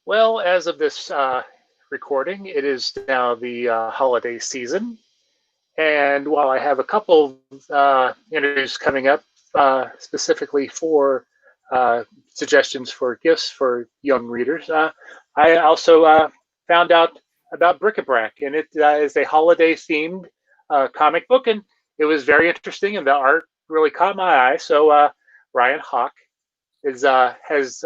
Well, as of this recording, it is now the holiday season. And while I have a couple interviews coming up specifically for suggestions for gifts for young readers, I also found out about BRIC-a-BRAC, and it is a holiday themed comic book, and it was very interesting, and the art really caught my eye. So Ryan Haack is has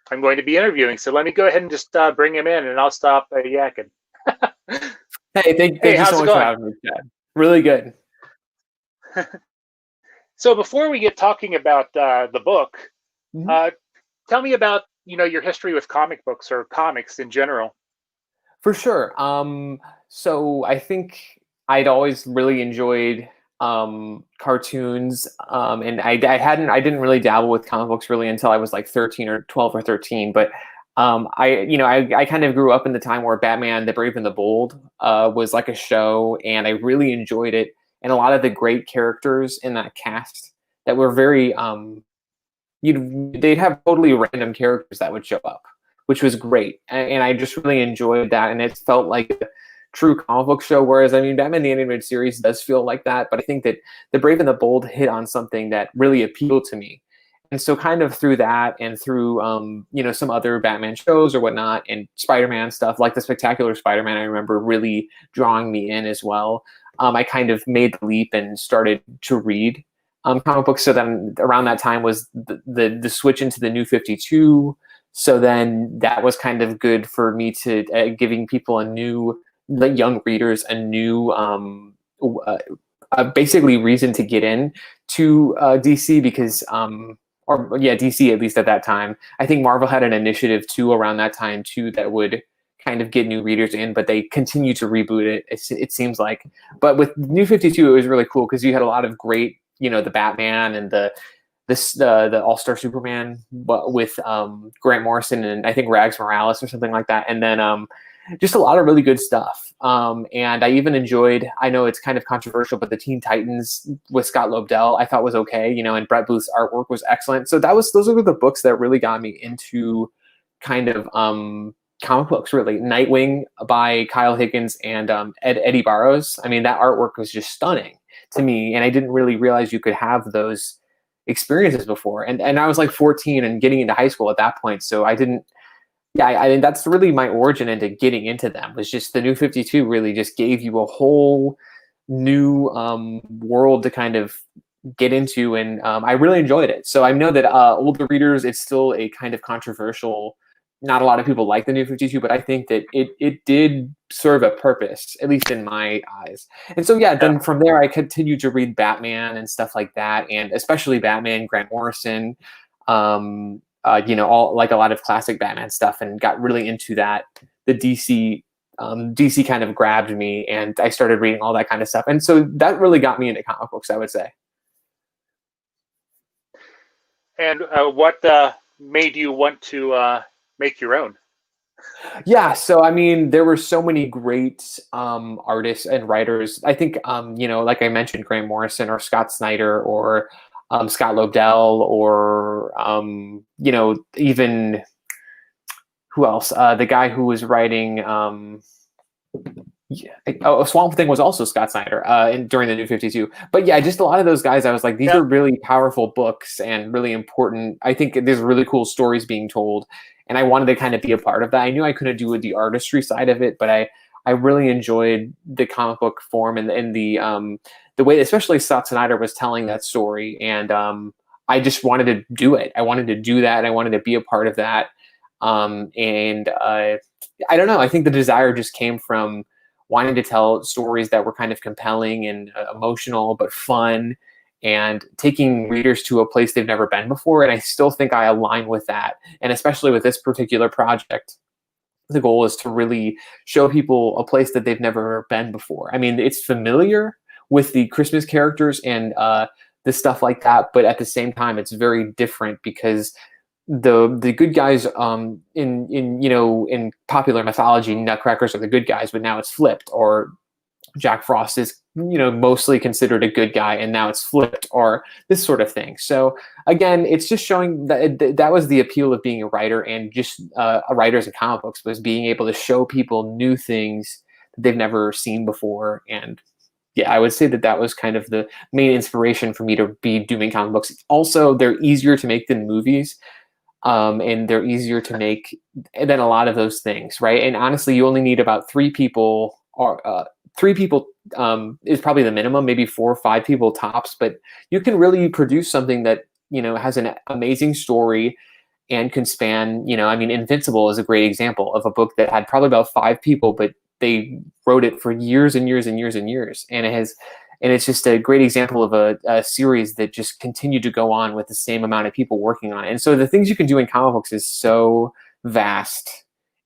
I'm going to be interviewing. So let me go ahead and just bring him in, and I'll stop yakking. Hey, thank Hey, you how's so it much for going? having me, Chad. Really good. So before we get talking about the book, Mhm. uh, tell me about your history with comic books or comics in general. For sure. So I think I'd always really enjoyed cartoons, and I didn't really dabble with comic books really until I was like 13 or 12 or 13. But I kind of grew up in the time where Batman: The Brave and the Bold was like a show, and I really enjoyed it. And a lot of the great characters in that cast that were very they'd have totally random characters that would show up, which was great, and I just really enjoyed that, and it felt like a true comic book show. Whereas, I mean, Batman the Animated Series does feel like that, but I think that The Brave and the Bold hit on something that really appealed to me. And so, kind of through that, and through some other Batman shows or whatnot, and Spider-Man stuff like the Spectacular Spider-Man, I remember really drawing me in as well. I kind of made the leap and started to read comic books. So then around that time was the switch into the New 52. So then that was kind of good for me to giving people a new, like young readers, a new uh, basically reason to get in to DC because or yeah, DC at least at that time. I think Marvel had an initiative too around that time too that would kind of get new readers in, but they continue to reboot it. It seems like, but with New 52, it was really cool because you had a lot of great, the Batman and the All Star Superman, but with Grant Morrison and I think Rags Morales or something like that, and then just a lot of really good stuff. And I even enjoyed. I know it's kind of controversial, but the Teen Titans with Scott Lobdell I thought was okay. And Brett Booth's artwork was excellent. So those were the books that really got me into kind of comic books. Really, Nightwing by Kyle Higgins and Eddie Barrows. I mean, that artwork was just stunning to me, and I didn't really realize you could have those experiences before. And I was like 14 and getting into high school at that point, so I didn't. Yeah, I mean that's really my origin into getting into them. Was just the New 52 really just gave you a whole new world to kind of get into, and I really enjoyed it. So I know that older readers, it's still a kind of controversial. Not a lot of people like the New 52, but I think that it did serve a purpose, at least in my eyes. And so yeah, Yeah. then from there I continued to read Batman and stuff like that, and especially Batman, Grant Morrison, all like a lot of classic Batman stuff, and got really into that. The DC kind of grabbed me, and I started reading all that kind of stuff, and so that really got me into comic books, I would say. And what made you want to make your own? Yeah, so I mean, there were so many great artists and writers. I think, like I mentioned, Grant Morrison or Scott Snyder or Scott Lobdell or, even who else? The guy who was writing yeah. Oh, Swamp Thing was also Scott Snyder during the New 52. But yeah, just a lot of those guys, I was like, these Yeah. are really powerful books and really important. I think there's really cool stories being told. And I wanted to kind of be a part of that. I knew I couldn't do the artistry side of it, but I really enjoyed the comic book form and the way, especially Scott Snyder was telling that story. And I just wanted to do it. I wanted to do that. And I wanted to be a part of that. And I don't know. I think the desire just came from wanting to tell stories that were kind of compelling and emotional but fun, and taking readers to a place they've never been before. And I still think I align with that, and especially with this particular project, the goal is to really show people a place that they've never been before. I mean, it's familiar with the Christmas characters and the stuff like that, but at the same time it's very different because the good guys in popular mythology, Nutcrackers are the good guys, but now it's flipped. Or Jack Frost is mostly considered a good guy, and now it's flipped, or this sort of thing. So again, it's just showing that that was the appeal of being a writer, and just writers in comic books, was being able to show people new things that they've never seen before. And yeah, I would say that that was kind of the main inspiration for me to be doing comic books. Also, they're easier to make than movies. And they're easier to make than a lot of those things, right? And honestly, you only need about 3 people, or 3 people is probably the minimum, maybe 4 or 5 people tops. But you can really produce something that has an amazing story and can span. I mean, Invincible is a great example of a book that had probably about 5 people, but they wrote it for years and years and years and years, and it's just a great example of a series that just continued to go on with the same amount of people working on it. And so the things you can do in comic books is so vast,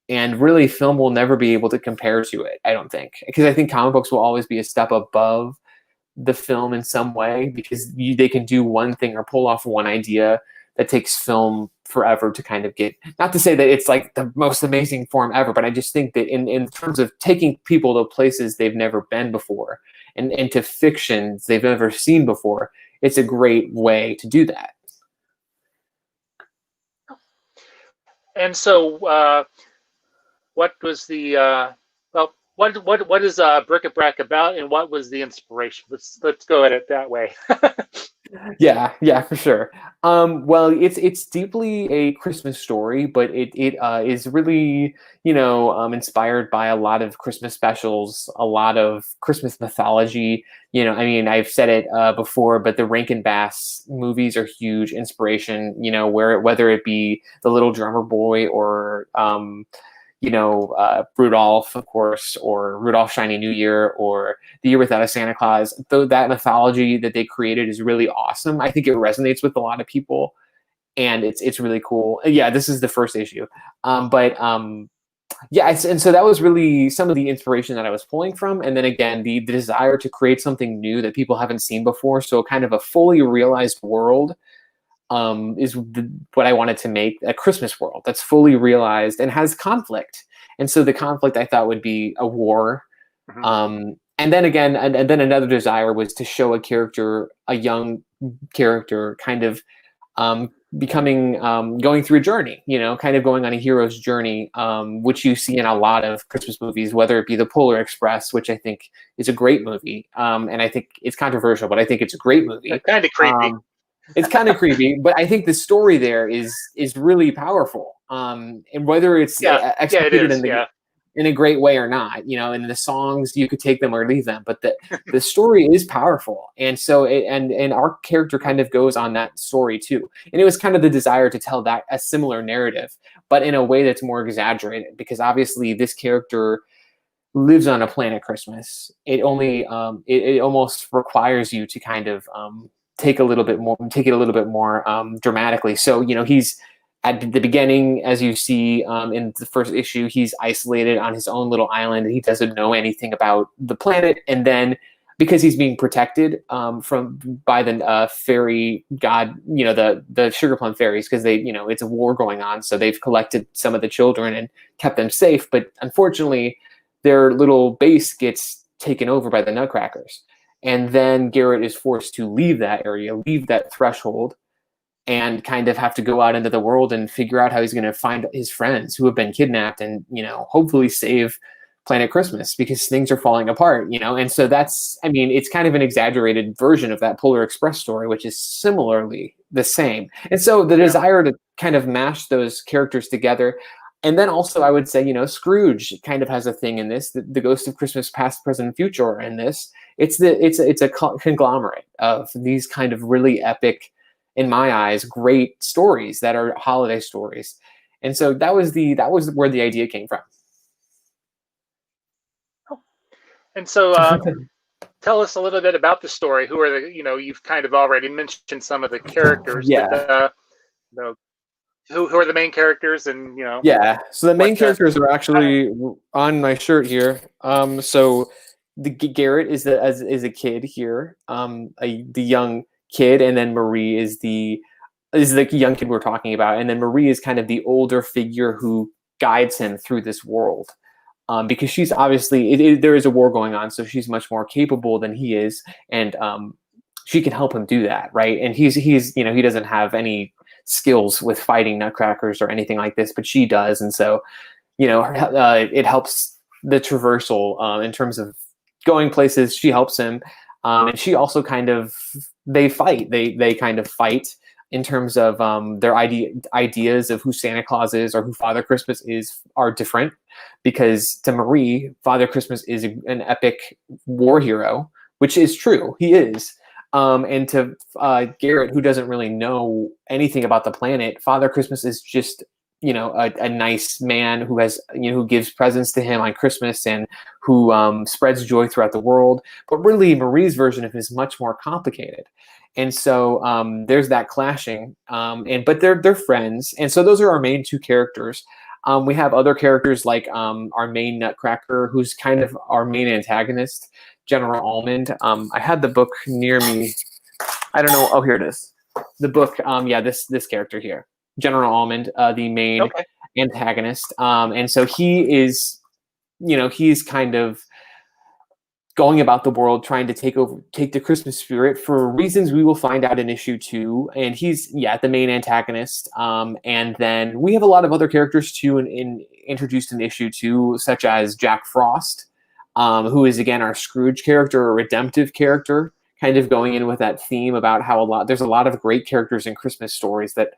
and really film will never be able to compare to it, I don't think. Because I think comic books will always be a step above the film in some way, because they can do one thing or pull off one idea that takes film forever to kind of get. Not to say that it's like the most amazing form ever, but I just think that in terms of taking people to places they've never been before, and into fictions they've never seen before, it's a great way to do that. And so, what was the well? What is BRIC-a-BRAC about, and what was the inspiration? Let's go at it that way. Yeah, for sure. Well, it's deeply a Christmas story, but it is really inspired by a lot of Christmas specials, a lot of Christmas mythology. I mean, I've said it before, but the Rankin Bass movies are huge inspiration. Whether it be The Little Drummer Boy, or Rudolph, of course, or Rudolph Shiny New Year, or The Year Without a Santa Claus. Though that mythology that they created is really awesome. I think it resonates with a lot of people, and it's really cool. Yeah, this is the first issue, yeah, and so that was really some of the inspiration that I was pulling from, and then again the desire to create something new that people haven't seen before. So kind of a fully realized world. Is what I wanted to make, a Christmas world that's fully realized and has conflict. And so the conflict I thought would be a war. Mm-hmm. And then again, and then another desire was to show a young character kind of going through a journey, kind of going on a hero's journey, which you see in a lot of Christmas movies, whether it be The Polar Express, which I think is a great movie. And I think it's controversial, but I think it's a great movie. Kind of creepy. It's kind of creepy, but I think the story there is really powerful. And whether it's executed in a great way or not, and the songs, you could take them or leave them, but the story is powerful. And so and our character kind of goes on that story too. And it was kind of the desire to tell that a similar narrative, but in a way that's more exaggerated, because obviously this character lives on a planet Christmas. It only it almost requires you to kind of take it a little bit more dramatically. So he's at the beginning, as you see in the first issue, he's isolated on his own little island, and he doesn't know anything about the planet. And then because he's being protected by the fairy god, the Sugar Plum Fairies, because they it's a war going on, so they've collected some of the children and kept them safe. But unfortunately, their little base gets taken over by the Nutcrackers. And then Garret is forced to leave that area, leave that threshold, and kind of have to go out into the world and figure out how he's going to find his friends who have been kidnapped, and hopefully save Planet Christmas, because things are falling apart. And so it's kind of an exaggerated version of that Polar Express story, which is similarly the same. And so the desire to kind of mash those characters together. And then also, I would say, Scrooge kind of has a thing in this. The Ghost of Christmas Past, Present, and Future are in this. It's a conglomerate of these kind of really epic, in my eyes, great stories that are holiday stories. And so that was where the idea came from. And so, tell us a little bit about the story. Who are you've kind of already mentioned some of the characters. Yeah. But, who are the main characters, and Yeah, so the main characters are actually on my shirt here. So the Garret is a kid here, the young kid, and then Marie is the young kid we're talking about, and then Marie is kind of the older figure who guides him through this world. because she's obviously there is a war going on, so she's much more capable than he is, and she can help him do that, right? And he's you know, he doesn't have any skills with fighting nutcrackers or anything like this, but she does, and so you know, it helps the traversal in terms of going places. She helps him, and she also kind of they fight. They kind of fight in terms of their ideas of who Santa Claus is or who Father Christmas is are different, because to Marie, Father Christmas is an epic war hero, which is true. He is. And to Garret, who doesn't really know anything about the planet, Father Christmas is just, you know, a nice man who has, you know, who gives presents to him on Christmas and who spreads joy throughout the world. But really, Marie's version of him is much more complicated. And so there's that clashing, but they're friends, and so those are our main two characters. We have other characters like our main Nutcracker, who's kind of our main antagonist, General Almond. I had the book near me. I don't know. Oh, here it is. The book. Yeah, this character here, General Almond, the main antagonist. And so he is, you know, he's kind of going about the world trying to take the Christmas spirit for reasons we will find out in issue 2. And he's, yeah, the main antagonist. And then we have a lot of other characters too introduced in issue 2, such as Jack Frost, who is again our Scrooge character, a redemptive character, kind of going in with that theme about how there's a lot of great characters in Christmas stories that,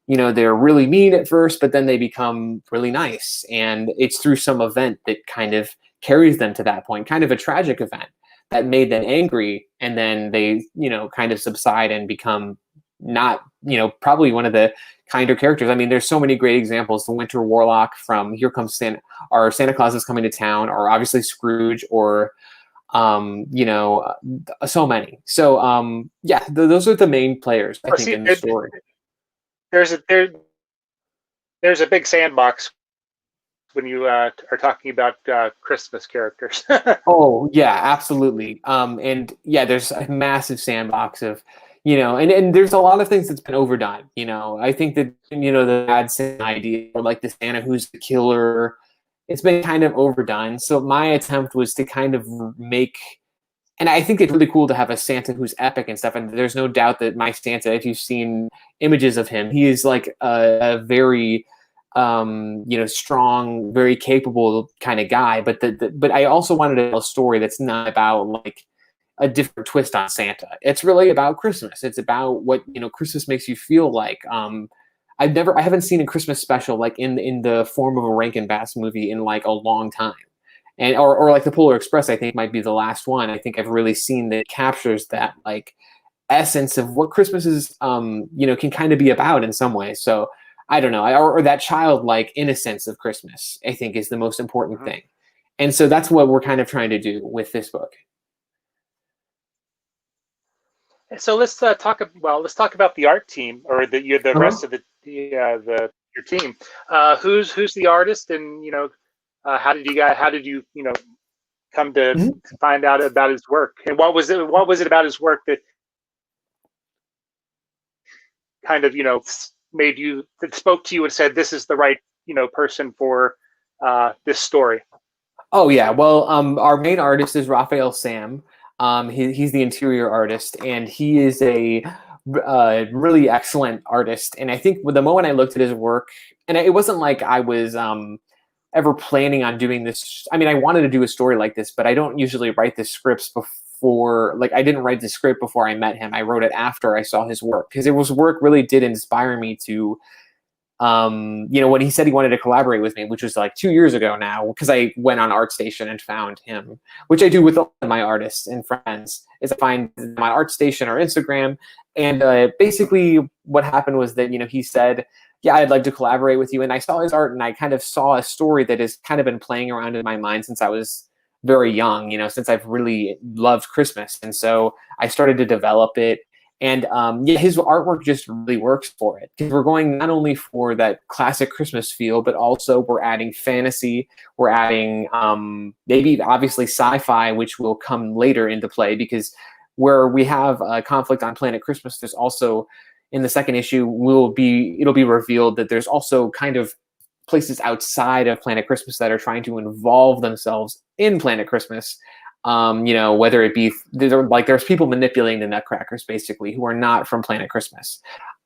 you know, they're really mean at first, but then they become really nice. And it's through some event that kind of carries them to that point, kind of a tragic event that made them angry, and then they, you know, kind of subside and become not, you know, probably one of the kinder characters. I mean, there's so many great examples. The Winter Warlock from Here Comes Santa, or Santa Claus is Coming to Town, or obviously Scrooge, or you know, so many. So yeah, those are the main players, I think, in the story. There's a big sandbox when you are talking about Christmas characters. Oh yeah, absolutely. And yeah, there's a massive sandbox of, you know, and there's a lot of things that's been overdone. You know, I think that, you know, the bad Santa idea, or like the Santa who's the killer, it's been kind of overdone. So my attempt was to kind of make, and I think it's really cool to have a Santa who's epic and stuff. And there's no doubt that my Santa, if you've seen images of him, he is like a very you know, strong, very capable kind of guy. But but I also wanted to tell a story that's not about like a different twist on Santa. It's really about Christmas. It's about what, you know, Christmas makes you feel like. I haven't seen a Christmas special like in the form of a Rankin Bass movie in like a long time. And or like the Polar Express, I think might be the last one I think I've really seen that captures that like essence of what Christmas is, you know, can kind of be about in some ways. So I don't know, or that childlike innocence of Christmas, I think, is the most important thing. And so that's what we're kind of trying to do with this book. So let's talk about the art team, or the rest of your team. Who's the artist, and, you know, how did you you know, come to find out about his work, and what was it about his work that kind of, you know, that spoke to you and said, this is the right, you know, person for this story? Oh yeah, well, our main artist is Raphael Sam. He's the interior artist, and he is a really excellent artist. And I think the moment I looked at his work, and it wasn't like I was ever planning on doing this. I mean, I wanted to do a story like this, but I don't usually write the scripts before, like I didn't write the script before I met him. I wrote it after I saw his work, because his work really did inspire me to, you know, when he said he wanted to collaborate with me, which was like 2 years ago now, because I went on ArtStation and found him, which I do with all of my artists and friends, is I find them on ArtStation or Instagram. And basically what happened was that, you know, he said, yeah, I'd like to collaborate with you. And I saw his art, and I kind of saw a story that has kind of been playing around in my mind since I was very young, you know, since I've really loved Christmas. And so I started to develop it. And yeah, his artwork just really works for it, because we're going not only for that classic Christmas feel, but also we're adding fantasy, we're adding maybe obviously sci-fi, which will come later into play, because where we have a conflict on Planet Christmas, there's also, in the second issue, it'll be revealed that there's also kind of places outside of Planet Christmas that are trying to involve themselves in Planet Christmas. You know, whether it be there's people manipulating the Nutcrackers basically who are not from Planet Christmas.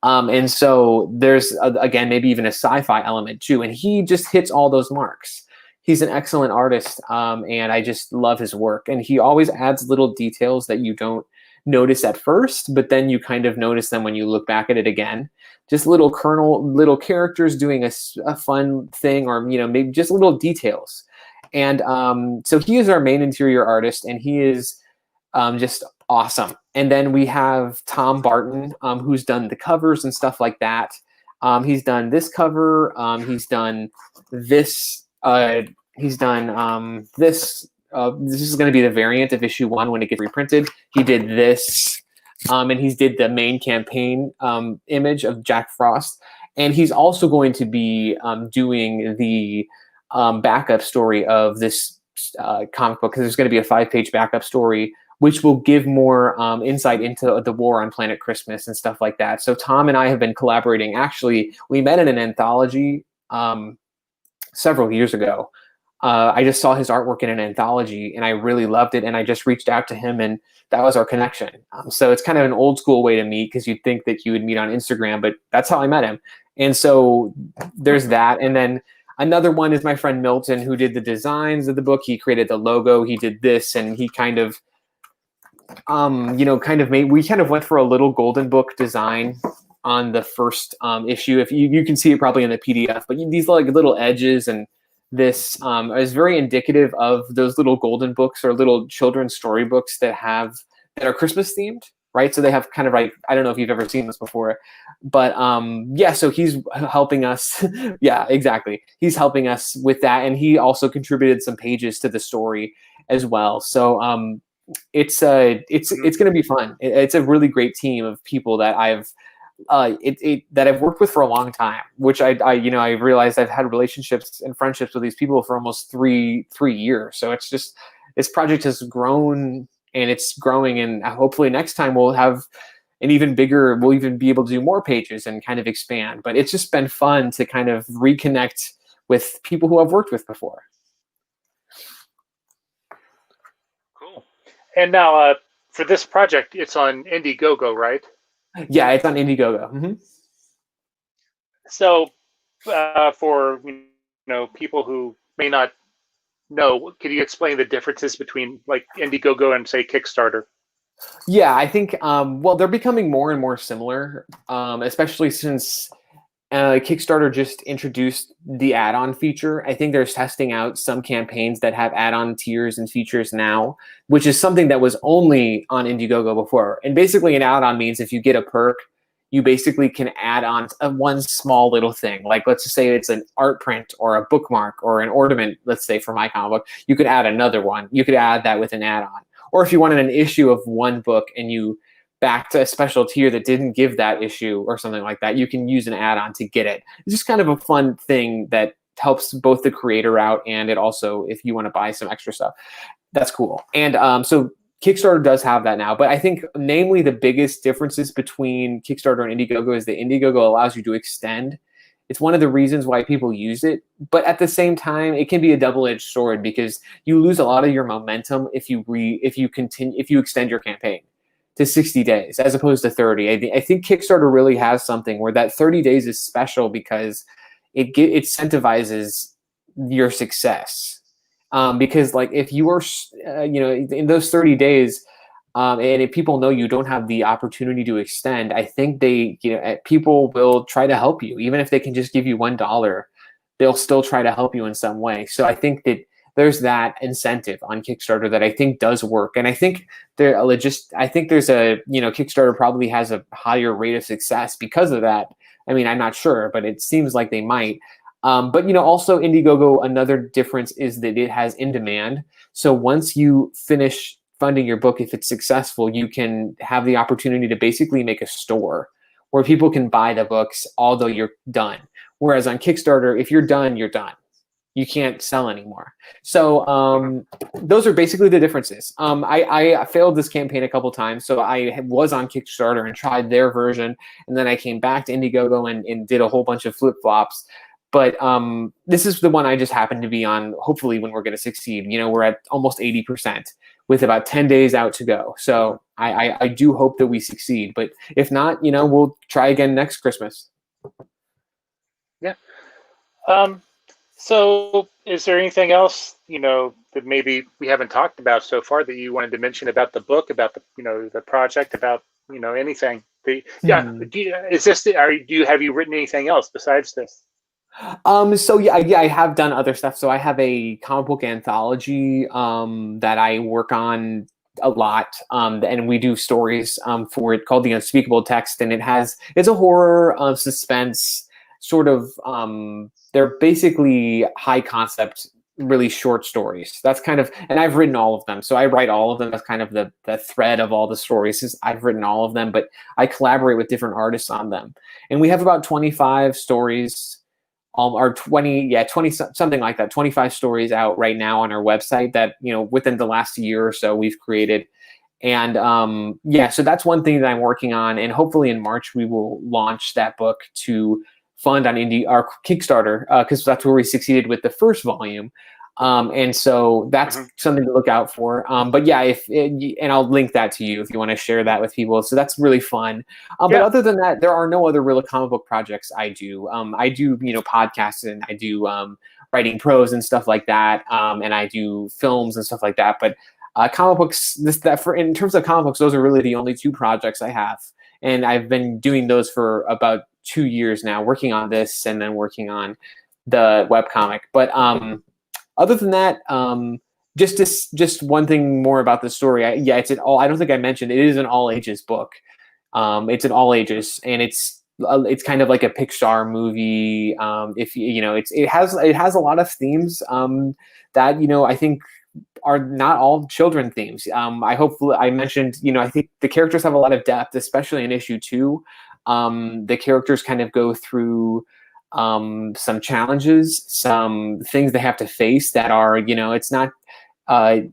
And so there's again maybe even a sci-fi element too, and he just hits all those marks. He's an excellent artist, and I just love his work. And he always adds little details that you don't notice at first, but then you kind of notice them when you look back at it again. Just little characters doing a fun thing, or, you know, maybe just little details. And so he is our main interior artist, and he is just awesome. And then we have Tom Barton, who's done the covers and stuff like that. He's done this cover. He's done this. He's done this. This is going to be the variant of issue 1 when it gets reprinted. He did this, and he's did the main campaign image of Jack Frost. And he's also going to be doing the backup story of this comic book, because there's going to be a 5-page backup story, which will give more insight into the war on Planet Christmas and stuff like that. So Tom and I have been collaborating. Actually, we met in an anthology several years ago. I just saw his artwork in an anthology, and I really loved it. And I just reached out to him, and that was our connection. So it's kind of an old school way to meet, because you'd think that you would meet on Instagram, but that's how I met him. And so there's that. And then another one is my friend Milton, who did the designs of the book. He created the logo. He did this, and he kind of, you know, we kind of went for a little golden book design on the first issue. If you can see it probably in the PDF, but these like little edges and this is very indicative of those little golden books or little children's storybooks that are Christmas themed, right? So they have kind of like, I don't know if you've ever seen this before, but yeah, so he's helping us. Yeah, exactly. He's helping us with that. And he also contributed some pages to the story as well. So it's going to be fun. It's a really great team of people that I've worked with for a long time, which I realized I've had relationships and friendships with these people for almost three years. So it's just, this project has grown, and it's growing, and hopefully next time we'll have we'll even be able to do more pages and kind of expand. But it's just been fun to kind of reconnect with people who I've worked with before. Cool. And now for this project, it's on Indiegogo, right? Yeah, it's on Indiegogo. Mm-hmm. So for people who may not know, could you explain the differences between like Indiegogo and say Kickstarter? Yeah, I think well, they're becoming more and more similar, especially since Kickstarter just introduced the add-on feature. I think they're testing out some campaigns that have add-on tiers and features now, which is something that was only on Indiegogo before. And basically an add-on means if you get a perk, you basically can add on one small little thing. Like let's just say it's an art print or a bookmark or an ornament, let's say for my comic book, you could add another one. You could add that with an add-on. Or if you wanted an issue of one book and you back to a special tier that didn't give that issue or something like that, you can use an add-on to get it. It's just kind of a fun thing that helps both the creator out, and it also, if you want to buy some extra stuff, that's cool. And so Kickstarter does have that now, but I think namely the biggest differences between Kickstarter and Indiegogo is that Indiegogo allows you to extend. It's one of the reasons why people use it, but at the same time, it can be a double-edged sword, because you lose a lot of your momentum if you extend your campaign to 60 days as opposed to 30. I think Kickstarter really has something where that 30 days is special because it incentivizes your success. Because like if you are, in those 30 days, and if people know you don't have the opportunity to extend, I think people will try to help you. Even if they can just give you $1, they'll still try to help you in some way. So I think that there's that incentive on Kickstarter that I think does work. And I think Kickstarter probably has a higher rate of success because of that. I mean, I'm not sure, but it seems like they might. But also Indiegogo, another difference is that it has in demand. So once you finish funding your book, if it's successful, you can have the opportunity to basically make a store where people can buy the books although you're done. Whereas on Kickstarter, if you're done, you're done. You can't sell anymore. So those are basically the differences. I failed this campaign a couple times. So I was on Kickstarter and tried their version. And then I came back to Indiegogo and did a whole bunch of flip-flops. But this is the one I just happen to be on, hopefully, when we're going to succeed. You know, we're at almost 80% with about 10 days out to go. So I do hope that we succeed. But if not, you know, we'll try again next Christmas. Yeah. So is there anything else, you know, that maybe we haven't talked about so far that you wanted to mention about the book, about the, you know, the project, about, you know, anything? Yeah. Is this have you written anything else besides this? So yeah, I have done other stuff. So I have a comic book anthology that I work on a lot, and we do stories for it called The Unspeakable Text, and it's a horror suspense sort of. They're basically high concept, really short stories. That's kind of, and I've written all of them. So I write all of them. That's kind of the thread of all the stories. Is I've written all of them, but I collaborate with different artists on them, and we have about 25 stories. Or 20 something like that, 25 stories out right now on our website that, you know, within the last year or so we've created. And yeah, so that's one thing that I'm working on, and hopefully in March we will launch that book to fund on our Kickstarter, because that's where we succeeded with the first volume. And so that's something to look out for. But yeah, and I'll link that to you if you want to share that with people. So that's really fun. But other than that, there are no other real comic book projects I do. I do, you know, podcasts, and I do writing prose and stuff like that. And I do films and stuff like that. But comic books, in terms of comic books, those are really the only two projects I have. And I've been doing those for about 2 years now, working on this and then working on the webcomic. But other than that, just one thing more about the story. It's an all. I don't think I mentioned it is an all ages book. It's an all ages, and it's kind of like a Pixar movie. If you know, it has a lot of themes that, you know, I think are not all children themes. I mentioned, you know, I think the characters have a lot of depth, especially in issue 2. The characters kind of go through some challenges, some things they have to face that are, you know, it's not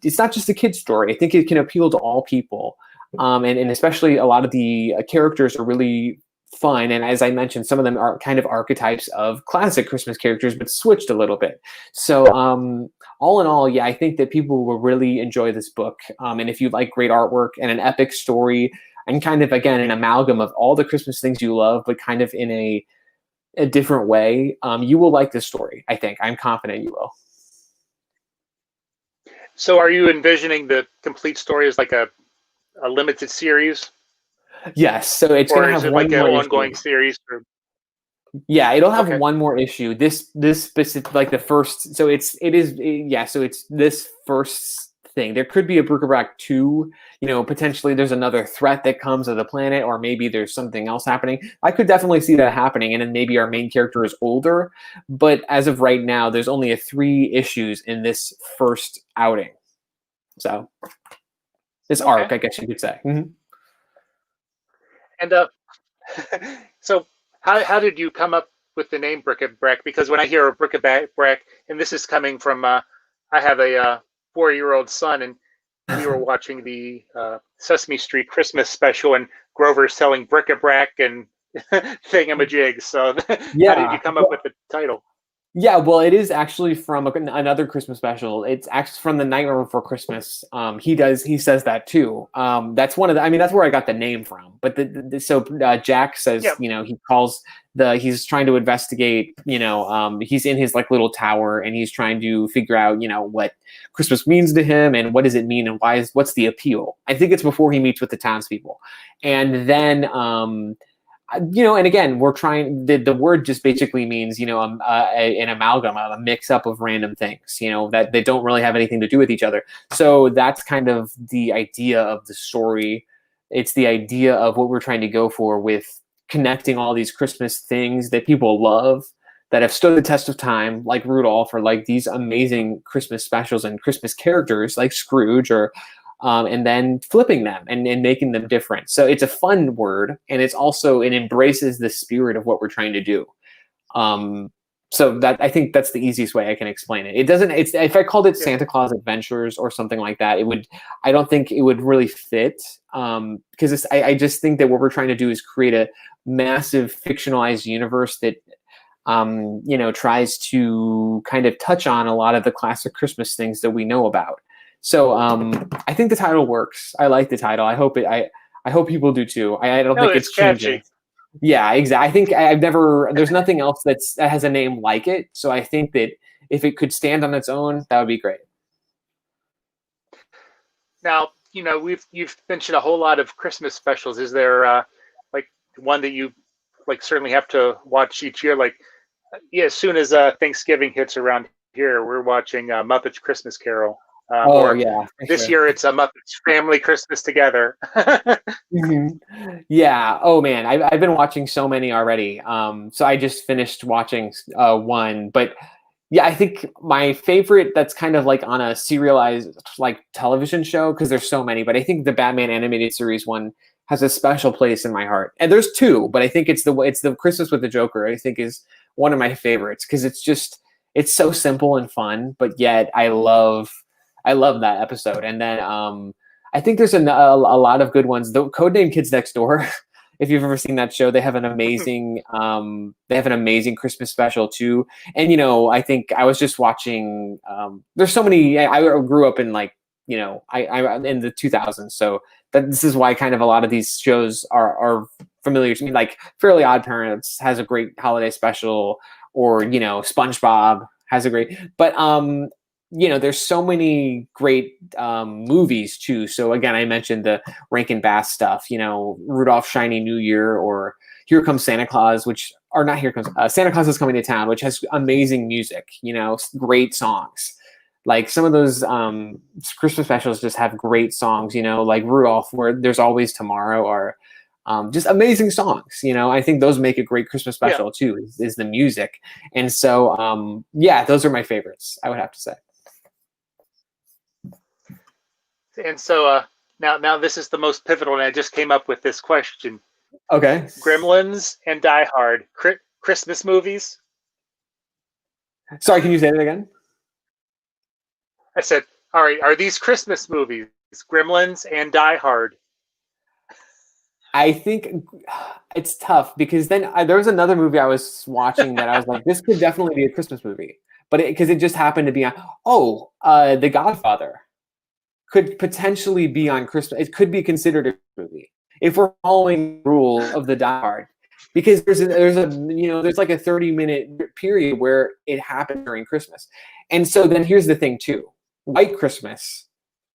just a kid's story. I think it can appeal to all people. And especially a lot of the characters are really fun. And as I mentioned, some of them are kind of archetypes of classic Christmas characters, but switched a little bit. So all in all, yeah, I think that people will really enjoy this book. And if you like great artwork and an epic story, and kind of, again, an amalgam of all the Christmas things you love, but kind of in a different way, you will like this story. I think. I'm confident you will. So are you envisioning the complete story as like a limited series? Yes. So it's going to have one more ongoing series. Yeah, it'll have one more issue. This specific, like the first. So it's this first thing. There could be a BRIC-a-BRAC 2. You know, potentially there's another threat that comes to the planet, or maybe there's something else happening. I could definitely see that happening, and then maybe our main character is older. But as of right now, there's only 3 issues in this first outing. So this arc, I guess you could say. Mm-hmm. And so how did you come up with the name BRIC-a-BRAC? Because when I hear a BRIC-a-BRAC, and this is coming from, I have a 4-year-old son, and we were watching the Sesame Street Christmas special, and Grover's selling BRIC-a-BRAC and thingamajigs. So how did you come up with the title? Yeah, well, it is actually from another Christmas special. It's actually from The Nightmare Before Christmas. He says that too. That's one of the. I mean, that's where I got the name from. But Jack says, you know, he's trying to investigate. You know, he's in his like little tower, and he's trying to figure out, you know, what Christmas means to him, and what does it mean, and what's the appeal. I think it's before he meets with the townspeople, and then. You know, and again, we're trying. The word just basically means, you know, an amalgam, a mix-up of random things, you know, that they don't really have anything to do with each other. So that's kind of the idea of the story. It's the idea of what we're trying to go for with connecting all these Christmas things that people love, that have stood the test of time, like Rudolph, or like these amazing Christmas specials and Christmas characters like Scrooge, or and then flipping them and making them different. So it's a fun word, and it embraces the spirit of what we're trying to do. So that, I think that's the easiest way I can explain it. It doesn't. If I called it Santa Claus Adventures or something like that, I don't think it would really fit. Because I just think that what we're trying to do is create a massive fictionalized universe that tries to kind of touch on a lot of the classic Christmas things that we know about. So I think the title works. I like the title. I hope people do too. I don't think it's changing. Catchy. Yeah, exactly. I think there's nothing else that has a name like it. So I think that if it could stand on its own, that would be great. Now, you've mentioned a whole lot of Christmas specials. Is there like one that you like certainly have to watch each year? Like, yeah, as soon as Thanksgiving hits around here, we're watching Muppets Christmas Carol. Yeah. This year it's a Muppets Family Christmas Together. Yeah. Oh man, I've been watching so many already. So I just finished watching one, but yeah, I think my favorite that's kind of like on a serialized like television show, because there's so many, but I think the Batman animated series one has a special place in my heart. And there's two, but I think it's the Christmas with the Joker, I think is one of my favorites, because it's so simple and fun, but yet I love that episode. And then I think there's a lot of good ones. The Codename Kids Next Door. If you've ever seen that show, they have an amazing Christmas special too. And I think I was just watching. There's so many. I grew up in I in the 2000s, so this is why kind of a lot of these shows are familiar to me. Like Fairly Odd Parents has a great holiday special, or SpongeBob has a great. But there's so many great movies too. So again, I mentioned the Rankin Bass stuff, Rudolph Shiny New Year, or Here Comes Santa Claus, Santa Claus is Coming to Town, which has amazing music, great songs. Like some of those Christmas specials just have great songs, like Rudolph, where There's Always Tomorrow, or just amazing songs. I think those make a great Christmas special too, is the music. And so, those are my favorites, I would have to say. And so now this is the most pivotal, and I just came up with this question. Okay. Gremlins and Die Hard, Christmas movies? Sorry, can you say that again? I said, all right, are these Christmas movies, Gremlins and Die Hard? I think it's tough, because then there was another movie I was watching that I was like, this could definitely be a Christmas movie. But because it just happened to be on, The Godfather could potentially be on Christmas. It could be considered a movie if we're following the rule of the Die Hard, because there's like a 30-minute period where it happened during Christmas. And so then here's the thing too: White Christmas,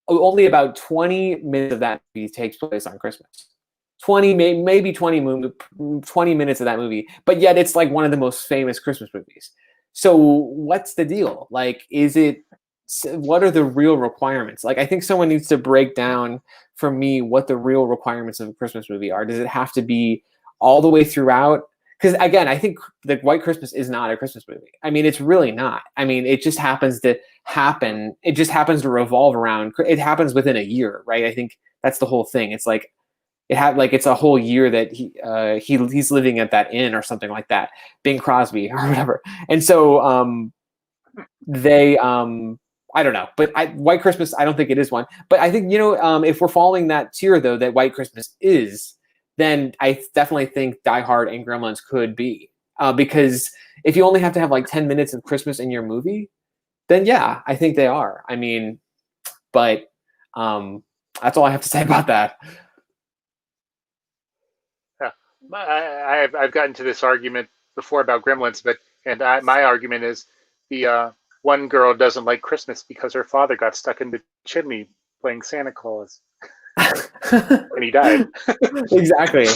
only about 20 minutes of that movie takes place on Christmas. 20 minutes of that movie, but yet it's like one of the most famous Christmas movies. So what's the deal? Like, what are the real requirements? Like, I think someone needs to break down for me what the real requirements of a Christmas movie are. Does it have to be all the way throughout? Because again, I think the White Christmas is not a Christmas movie. I mean, it's really not. I mean, it just happens to happen. It just happens to revolve around. It happens within a year, right? I think that's the whole thing. It's like it's a whole year that he's living at that inn or something like that, Bing Crosby or whatever. And so they I don't know, but White Christmas, I don't think it is one. But I think, if we're following that tier, though, that White Christmas is, then I definitely think Die Hard and Gremlins could be. Because if you only have to have like 10 minutes of Christmas in your movie, then yeah, I think they are. I mean, but that's all I have to say about that. Yeah. I've gotten to this argument before about Gremlins, my argument is the one girl doesn't like Christmas because her father got stuck in the chimney playing Santa Claus. And he died. Exactly.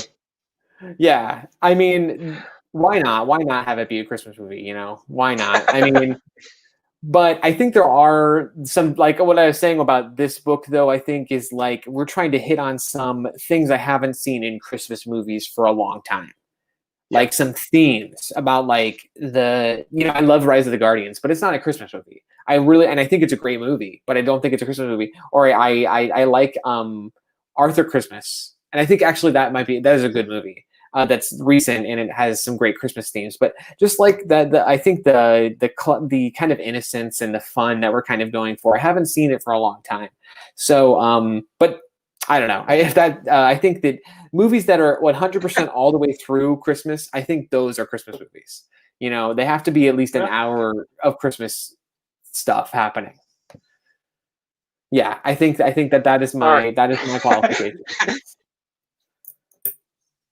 Yeah. I mean, why not? Why not have it be a Christmas movie? Why not? I mean, but I think there are some, like what I was saying about this book, though, I think is like we're trying to hit on some things I haven't seen in Christmas movies for a long time. Like some themes about like I love Rise of the Guardians, but it's not a Christmas movie. And I think it's a great movie, but I don't think it's a Christmas movie. Or I like Arthur Christmas, and I think actually that is a good movie. That's recent and it has some great Christmas themes. But just like I think the kind of innocence and the fun that we're kind of going for, I haven't seen it for a long time. So but I don't know. I think that movies that are 100% all the way through Christmas, I think those are Christmas movies. You know, they have to be at least an Yeah. hour of Christmas stuff happening. Yeah, I think that is All right. my qualification.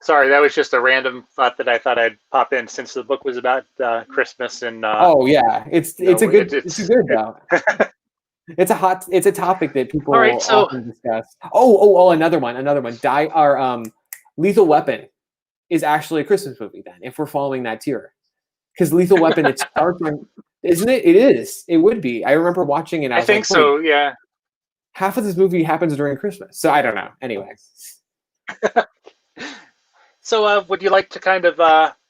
Sorry, that was just a random thought that I thought I'd pop in since the book was about Christmas and Oh yeah, it's a good though. It's a topic that all right. people So often discuss. Another one. Lethal Weapon is actually a Christmas movie then, if we're following that tier. Because Lethal Weapon, it starts on, isn't it? It is. It would be. I remember watching it. I was think like, wait, so. Yeah. half of this movie happens during Christmas. So I don't know. Anyway. So would you like to kind of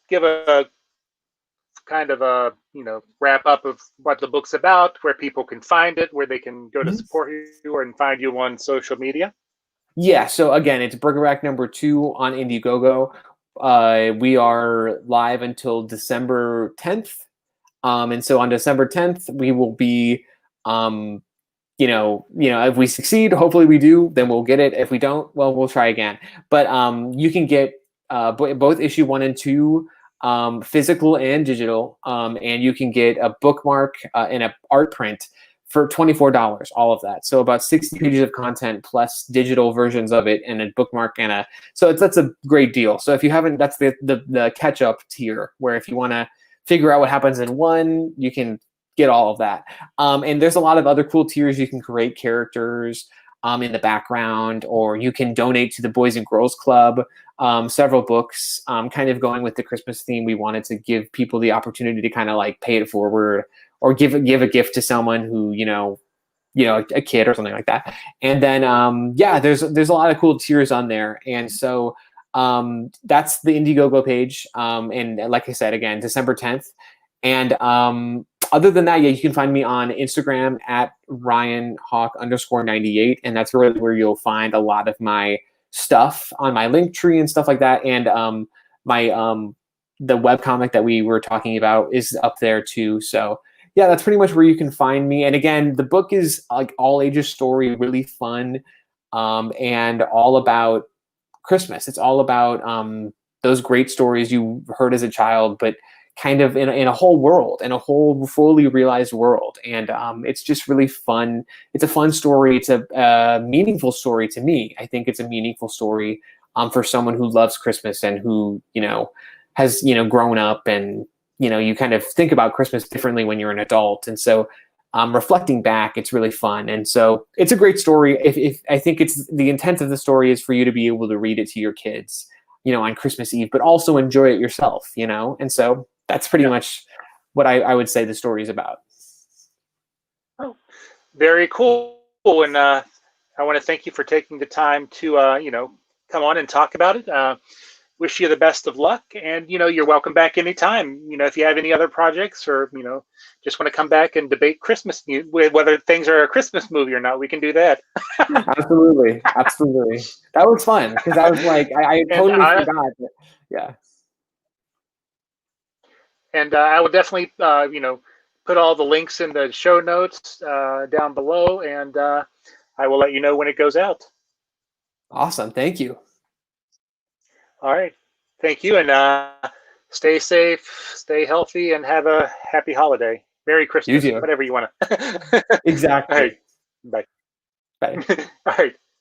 give a wrap up of what the book's about, where people can find it, where they can go to support you and find you on social media? Yeah, so again, it's BRICaBRAC number 2 on Indiegogo. We are live until December 10th. And so on December 10th, we will be, if we succeed, hopefully we do, then we'll get it. If we don't, well, we'll try again. But you can get both issue 1 and 2, physical and digital, and you can get a bookmark and an art print for $24, all of that. So about 60 pages of content plus digital versions of it and a bookmark that's a great deal. So if you haven't, that's the catch up tier, where if you want to figure out what happens in 1, you can get all of that. And there's a lot of other cool tiers. You can create characters in the background, or you can donate to the Boys and Girls Club. Several books, kind of going with the Christmas theme. We wanted to give people the opportunity to kind of like pay it forward, or give a gift to someone who, a kid or something like that. And then, there's a lot of cool tiers on there. And so that's the Indiegogo page. And like I said, again, December 10th. And other than that, you can find me on Instagram at Ryan Haack _98. And that's really where you'll find a lot of my stuff on my link tree and stuff like that. And the webcomic that we were talking about is up there too. So yeah, that's pretty much where you can find me. And again, the book is like all ages story, really fun, and all about Christmas. It's all about those great stories you heard as a child, but kind of in a whole world, in a whole fully realized world. And it's just really fun. It's a fun story. It's a meaningful story to me. I think it's a meaningful story for someone who loves Christmas and who, has, grown up, and, you kind of think about Christmas differently when you're an adult. And so reflecting back, it's really fun. And so it's a great story. If I think it's the intent of the story is for you to be able to read it to your kids, on Christmas Eve, but also enjoy it yourself, and so that's pretty much what I would say the story is about. Oh, very cool. And I want to thank you for taking the time to, come on and talk about it. Wish you the best of luck. And, you're welcome back anytime. If you have any other projects, or, just want to come back and debate Christmas, whether things are a Christmas movie or not, we can do that. Absolutely. That was fun, because I was like, I totally forgot. Yeah. And I will definitely, put all the links in the show notes down below, and I will let you know when it goes out. Awesome. Thank you. All right. Thank you. And stay safe, stay healthy, and have a happy holiday. Merry Christmas, whatever you want to. Exactly. All right. Bye. Bye. All right.